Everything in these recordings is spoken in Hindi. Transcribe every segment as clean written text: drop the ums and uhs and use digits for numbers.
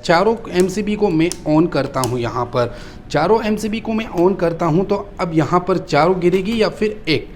चारों एमसीबी को मैं ऑन करता हूँ। यहाँ पर चारों एमसीबी को मैं ऑन करता हूँ तो अब यहाँ पर चारों गिरेगी या फिर एक।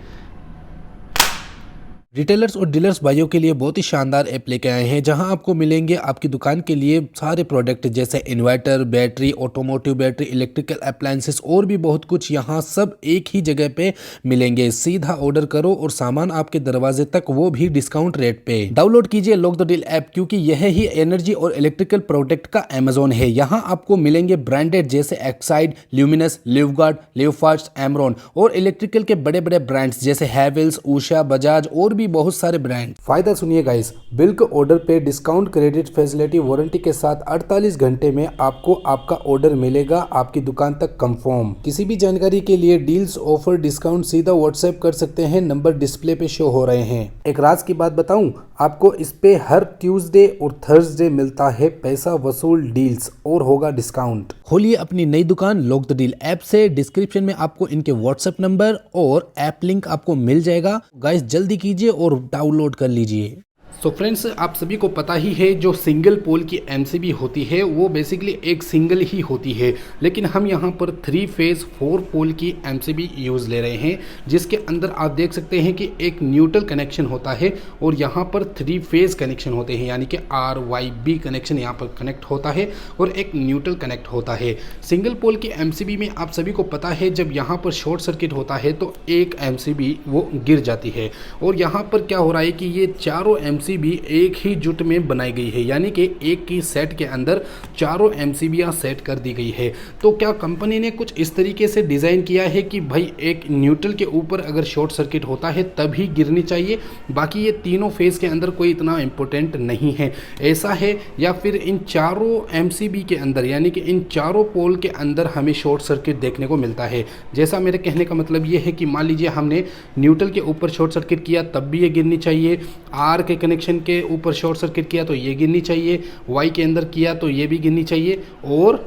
रिटेलर्स और डीलर्स भाइयों के लिए बहुत ही शानदार ऐप लेके आए हैं, जहां आपको मिलेंगे आपकी दुकान के लिए सारे प्रोडक्ट जैसे inverter, battery, automotive battery, electrical appliances और भी बहुत कुछ यहाँ सब एक ही जगह पे मिलेंगे। सीधा ऑर्डर करो और सामान आपके दरवाजे तक, वो भी डिस्काउंट रेट पे। डाउनलोड कीजिए लॉक द डील ऐप, क्योंकि यह ही एनर्जी और इलेक्ट्रिकल प्रोडक्ट का अमेजोन है। यहाँ आपको मिलेंगे ब्रांडेड जैसे एक्साइड, ल्यूमिनस, लिवगार्ड, लिवफास्ट, एमरॉन और इलेक्ट्रिकल के बड़े बड़े ब्रांड्स जैसे हैवेल्स, उषा, बजाज और भी बहुत सारे ब्रांड। फायदा सुनिए गाइस, बिल्क ऑर्डर पे डिस्काउंट क्रेडिट फैसिलिटी वारंटी के साथ 48 घंटे में आपको आपका ऑर्डर मिलेगा आपकी दुकान तक कंफर्म। किसी भी जानकारी के लिए डील्स, ऑफर, डिस्काउंट सीधा व्हाट्सएप कर सकते हैं, नंबर डिस्प्ले पे शो हो रहे हैं। एक राज की बात बताऊं आपको, इस पे हर ट्यूसडे और थर्सडे मिलता है पैसा वसूल डील्स और होगा डिस्काउंट। खोलिए अपनी नई दुकान लॉक द डील ऐप से। डिस्क्रिप्शन में आपको इनके व्हाट्सएप नंबर और ऐप लिंक आपको मिल जाएगा। गाइस जल्दी कीजिए और डाउनलोड कर लीजिए। तो फ्रेंड्स, आप सभी को पता ही है जो सिंगल पोल की एमसीबी होती है वो बेसिकली एक सिंगल ही होती है, लेकिन हम यहाँ पर 3 फेज 4 पोल की एमसीबी यूज़ ले रहे हैं, जिसके अंदर आप देख सकते हैं कि एक न्यूट्रल कनेक्शन होता है और यहाँ पर 3 फेज कनेक्शन होते हैं, यानी कि RYB कनेक्शन यहाँ पर कनेक्ट होता है और एक न्यूट्रल कनेक्ट होता है। सिंगल पोल की एमसीबी में आप सभी को पता है जब यहाँ पर शॉर्ट सर्किट होता है तो एक एमसीबी वो गिर जाती है, और यहाँ पर क्या हो रहा है कि ये चारों एमसीबी भी एक ही जुट में बनाई गई है, यानी कि एक की सेट के अंदर चारों एमसीबीयां सेट कर दी गई है। तो क्या कंपनी ने कुछ इस तरीके से डिज़ाइन किया है कि भाई एक न्यूट्रल के ऊपर अगर शॉर्ट सर्किट होता है तभी गिरनी चाहिए, बाकी ये तीनों फेज के अंदर कोई इतना इंपॉर्टेंट नहीं है, ऐसा है? या फिर इन चारों एमसीबी के अंदर, यानी कि इन चारों पोल के अंदर हमें शॉर्ट सर्किट देखने को मिलता है? जैसा मेरे कहने का मतलब ये है कि मान लीजिए हमने न्यूट्रल के ऊपर शॉर्ट सर्किट किया तब भी ये गिरनी चाहिए, आर के कनेक्शन के ऊपर शॉर्ट सर्किट किया तो ये गिरनी चाहिए, वाई के अंदर किया तो ये भी गिरनी चाहिए, और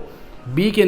बी के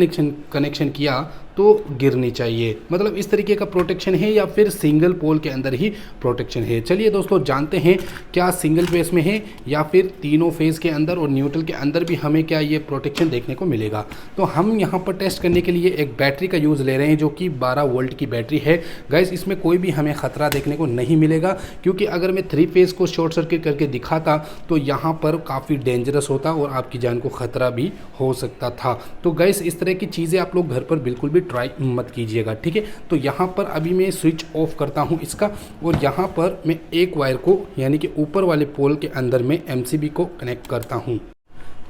कनेक्शन किया तो गिरनी चाहिए। मतलब इस तरीके का प्रोटेक्शन है या फिर सिंगल पोल के अंदर ही प्रोटेक्शन है? चलिए दोस्तों जानते हैं क्या सिंगल फेज में है या फिर तीनों फेज के अंदर और न्यूट्रल के अंदर भी हमें क्या ये प्रोटेक्शन देखने को मिलेगा। तो हम यहाँ पर टेस्ट करने के लिए एक बैटरी का यूज़ ले रहे हैं जो कि 12 वोल्ट की बैटरी है। गाइस इसमें कोई भी हमें ख़तरा देखने को नहीं मिलेगा, क्योंकि अगर मैं 3 फेज को शॉर्ट सर्किट करके दिखाता तो यहाँ पर काफ़ी डेंजरस होता और आपकी जान को ख़तरा भी हो सकता था। तो गाइस इस तरह की चीज़ें आप लोग घर पर बिल्कुल भी ट्राई मत कीजिएगा, ठीक है? तो यहाँ पर अभी मैं स्विच ऑफ करता हूँ इसका, और यहाँ पर मैं एक वायर को यानी कि ऊपर वाले पोल के अंदर में एमसीबी को कनेक्ट करता हूँ।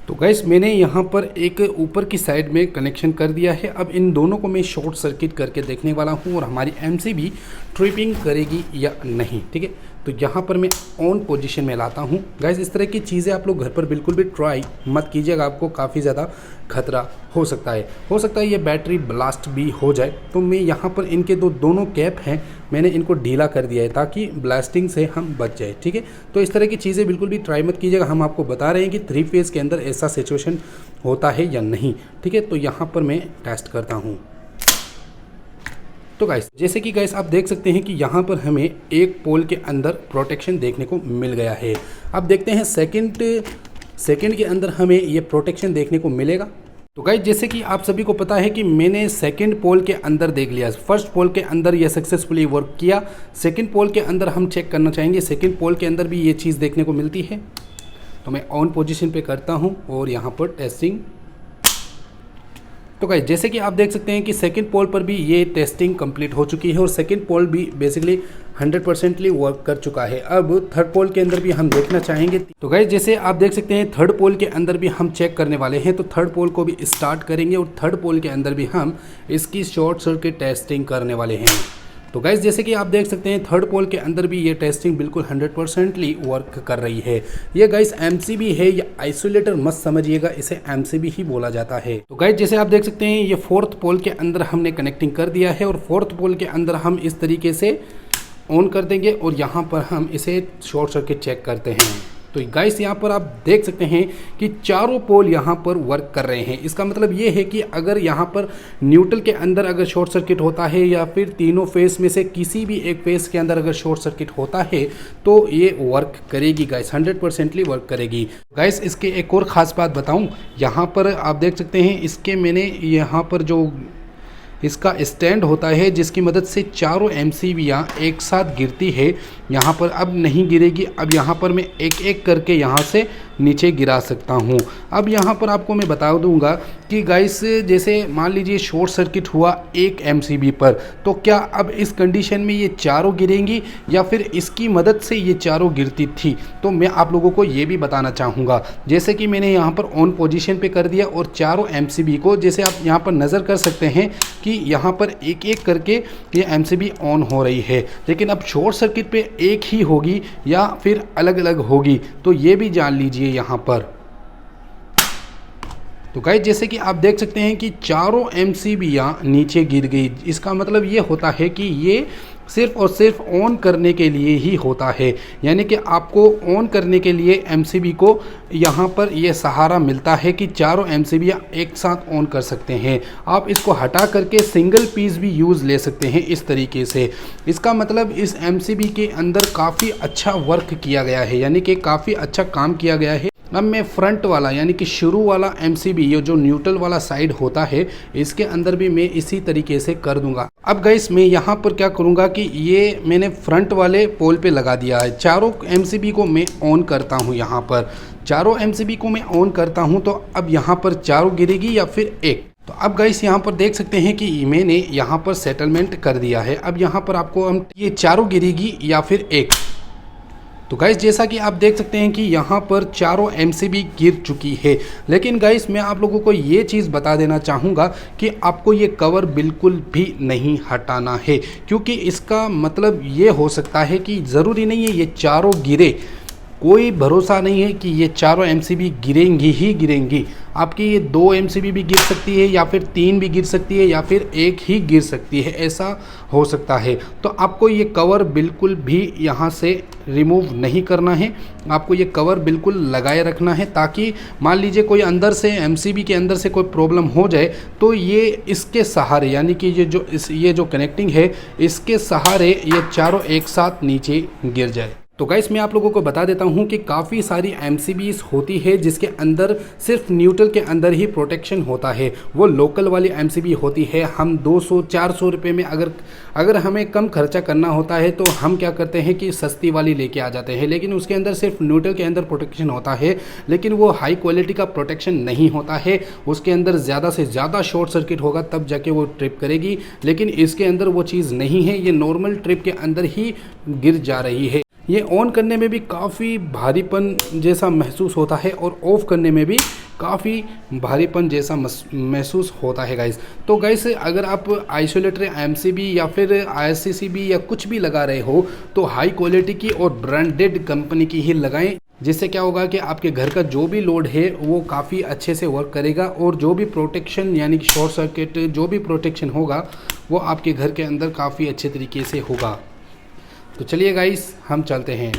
तो गैस मैंने यहाँ पर एक ऊपर की साइड में कनेक्शन कर दिया है। अब इन दोनों को मैं शॉर्ट सर्किट करके देखने वाला हूँ और हमारी एमसीबी ट्रिपिंग करेगी या नहीं, ठीक है? तो यहाँ पर मैं ऑन पोजीशन में लाता हूँ। गाइस इस तरह की चीज़ें आप लोग घर पर बिल्कुल भी ट्राई मत कीजिएगा, आपको काफ़ी ज़्यादा खतरा हो सकता है ये बैटरी ब्लास्ट भी हो जाए। तो मैं यहाँ पर इनके दोनों कैप हैं, मैंने इनको ढीला कर दिया है ताकि ब्लास्टिंग से हम बच जाए, ठीक है? तो इस तरह की चीज़ें बिल्कुल भी ट्राई मत कीजिएगा। हम आपको बता रहे हैं कि 3 फेज़ के अंदर ऐसा सिचुएशन होता है या नहीं, ठीक है? तो यहाँ पर मैं टेस्ट करता हूँ। तो गाइस जैसे कि गाइस आप देख सकते हैं कि यहाँ पर हमें एक पोल के अंदर प्रोटेक्शन देखने को मिल गया है। अब देखते हैं सेकंड के अंदर हमें ये प्रोटेक्शन देखने को मिलेगा। तो गाइस जैसे कि आप सभी को पता है कि मैंने सेकंड पोल के अंदर देख लिया, फर्स्ट पोल के अंदर ये सक्सेसफुली वर्क किया। सेकंड पोल के अंदर हम चेक करना चाहेंगे, सेकंड पोल के अंदर भी ये चीज़ देखने को मिलती है। तो मैं ऑन पोजीशन पे करता हूँ और यहाँ पर टेस्टिंग। तो गाइस जैसे कि आप देख सकते हैं कि सेकंड पोल पर भी ये टेस्टिंग कंप्लीट हो चुकी है और सेकंड पोल भी बेसिकली 100% वर्क कर चुका है। अब थर्ड पोल के अंदर भी हम देखना चाहेंगे। तो गाइस जैसे आप देख सकते हैं थर्ड पोल के अंदर भी हम चेक करने वाले हैं। तो थर्ड पोल को भी स्टार्ट करेंगे और थर्ड पोल के अंदर भी हम इसकी शॉर्ट सर्किट टेस्टिंग करने वाले हैं। तो गाइस जैसे कि आप देख सकते हैं थर्ड पोल के अंदर भी ये टेस्टिंग बिल्कुल 100% वर्क कर रही है। ये गाइस एमसीबी है, या आइसोलेटर मत समझिएगा, इसे एमसीबी ही बोला जाता है। तो गाइस जैसे आप देख सकते हैं ये फोर्थ पोल के अंदर हमने कनेक्टिंग कर दिया है और फोर्थ पोल के अंदर हम इस तरीके से ऑन कर देंगे और यहाँ पर हम इसे शॉर्ट सर्किट चेक करते हैं। तो गाइस यहाँ पर आप देख सकते हैं कि चारों पोल यहाँ पर वर्क कर रहे हैं। इसका मतलब ये है कि अगर यहाँ पर न्यूट्रल के अंदर अगर शॉर्ट सर्किट होता है या फिर तीनों फेस में से किसी भी एक फेस के अंदर अगर शॉर्ट सर्किट होता है तो ये वर्क करेगी गाइस, 100% वर्क करेगी। गाइस इसके एक और ख़ास बात बताऊँ, यहाँ पर आप देख सकते हैं इसके मैंने यहाँ पर जो इसका स्टैंड होता है जिसकी मदद से चारों एमसीबीयाँ एक साथ गिरती है, यहाँ पर अब नहीं गिरेगी। अब यहाँ पर मैं एक एक करके यहाँ से नीचे गिरा सकता हूँ। अब यहाँ पर आपको मैं बता दूंगा कि गाइस जैसे मान लीजिए शॉर्ट सर्किट हुआ एक एमसीबी पर, तो क्या अब इस कंडीशन में ये चारों गिरेंगी या फिर इसकी मदद से ये चारों गिरती थी, तो मैं आप लोगों को ये भी बताना चाहूँगा। जैसे कि मैंने यहाँ पर ऑन पोजीशन पे कर दिया और चारों एमसीबी को, जैसे आप यहाँ पर नज़र कर सकते हैं कि यहाँ पर एक एक करके ये एमसीबी ऑन हो रही है। लेकिन अब शॉर्ट सर्किट पे एक ही होगी या फिर अलग अलग होगी, तो ये भी जान लीजिए यहाँ पर। तो गाइस जैसे कि आप देख सकते हैं कि चारों एमसीबीयाँ नीचे गिर गई। इसका मतलब ये होता है कि ये सिर्फ और सिर्फ ऑन करने के लिए ही होता है, यानी कि आपको ऑन करने के लिए एमसीबी को यहाँ पर ये सहारा मिलता है कि चारों एमसीबीयाँ एक साथ ऑन कर सकते हैं। आप इसको हटा करके सिंगल पीस भी यूज़ ले सकते हैं इस तरीके से। इसका मतलब इस एमसीबी के अंदर काफ़ी अच्छा वर्क किया गया है, यानी कि काफ़ी अच्छा काम किया गया है। अब मैं फ्रंट वाला यानी कि शुरू वाला एमसीबी, ये जो न्यूट्रल वाला साइड होता है, इसके अंदर भी मैं इसी तरीके से कर दूंगा। अब गाइस मैं यहाँ पर क्या करूँगा कि ये मैंने फ्रंट वाले पोल पे लगा दिया है। चारों एमसीबी को मैं ऑन करता हूँ। यहाँ पर चारों एमसीबी को मैं ऑन करता हूँ, तो अब यहाँ पर चारों गिरेगी या फिर एक। तो अब गाइस यहाँ पर देख सकते हैं कि मैंने यहाँ पर सेटलमेंट कर दिया है। अब यहाँ पर आपको हम ये चारों गिरेगी या फिर एक। तो गाइस जैसा कि आप देख सकते हैं कि यहाँ पर चारों एमसीबी गिर चुकी है। लेकिन गाइस मैं आप लोगों को ये चीज़ बता देना चाहूँगा कि आपको ये कवर बिल्कुल भी नहीं हटाना है, क्योंकि इसका मतलब ये हो सकता है कि ज़रूरी नहीं है ये चारों गिरे। कोई भरोसा नहीं है कि ये चारों एमसीबी गिरेंगी ही गिरेंगी। आपकी ये 2 एमसीबी भी गिर सकती है या फिर 3 भी गिर सकती है या फिर एक ही गिर सकती है, ऐसा हो सकता है। तो आपको ये कवर बिल्कुल भी यहाँ से रिमूव नहीं करना है, आपको ये कवर बिल्कुल लगाए रखना है, ताकि मान लीजिए कोई अंदर से एमसीबी के अंदर से कोई प्रॉब्लम हो जाए तो ये इसके सहारे, यानी कि ये जो कनेक्टिंग है इसके सहारे ये चारों एक साथ नीचे गिर जाए। तो गाइस मैं आप लोगों को बता देता हूं कि काफ़ी सारी एमसीबीज़ होती है जिसके अंदर सिर्फ न्यूट्रल के अंदर ही प्रोटेक्शन होता है। वो लोकल वाली एमसीबी होती है। हम 200-400 रुपये में अगर हमें कम खर्चा करना होता है तो हम क्या करते हैं कि सस्ती वाली लेके आ जाते हैं, लेकिन उसके अंदर सिर्फ न्यूट्रल के अंदर प्रोटेक्शन होता है, लेकिन वो हाई क्वालिटी का प्रोटेक्शन नहीं होता है। उसके अंदर ज़्यादा से ज़्यादा शॉर्ट सर्किट होगा तब जाके वो ट्रिप करेगी, लेकिन इसके अंदर वो चीज़ नहीं है। ये नॉर्मल ट्रिप के अंदर ही गिर जा रही है। ये ऑन करने में भी काफ़ी भारीपन जैसा महसूस होता है और ऑफ़ करने में भी काफ़ी भारीपन जैसा महसूस होता है गाइस। तो गाइस अगर आप आइसोलेटर एमसीबी या फिर आईएससीबी या कुछ भी लगा रहे हो तो हाई क्वालिटी की और ब्रांडेड कंपनी की ही लगाएं, जिससे क्या होगा कि आपके घर का जो भी लोड है वो काफ़ी अच्छे से वर्क करेगा और जो भी प्रोटेक्शन यानी कि शॉर्ट सर्किट जो भी प्रोटेक्शन होगा वो आपके घर के अंदर काफ़ी अच्छे तरीके से होगा। तो चलिए गाइस हम चलते हैं।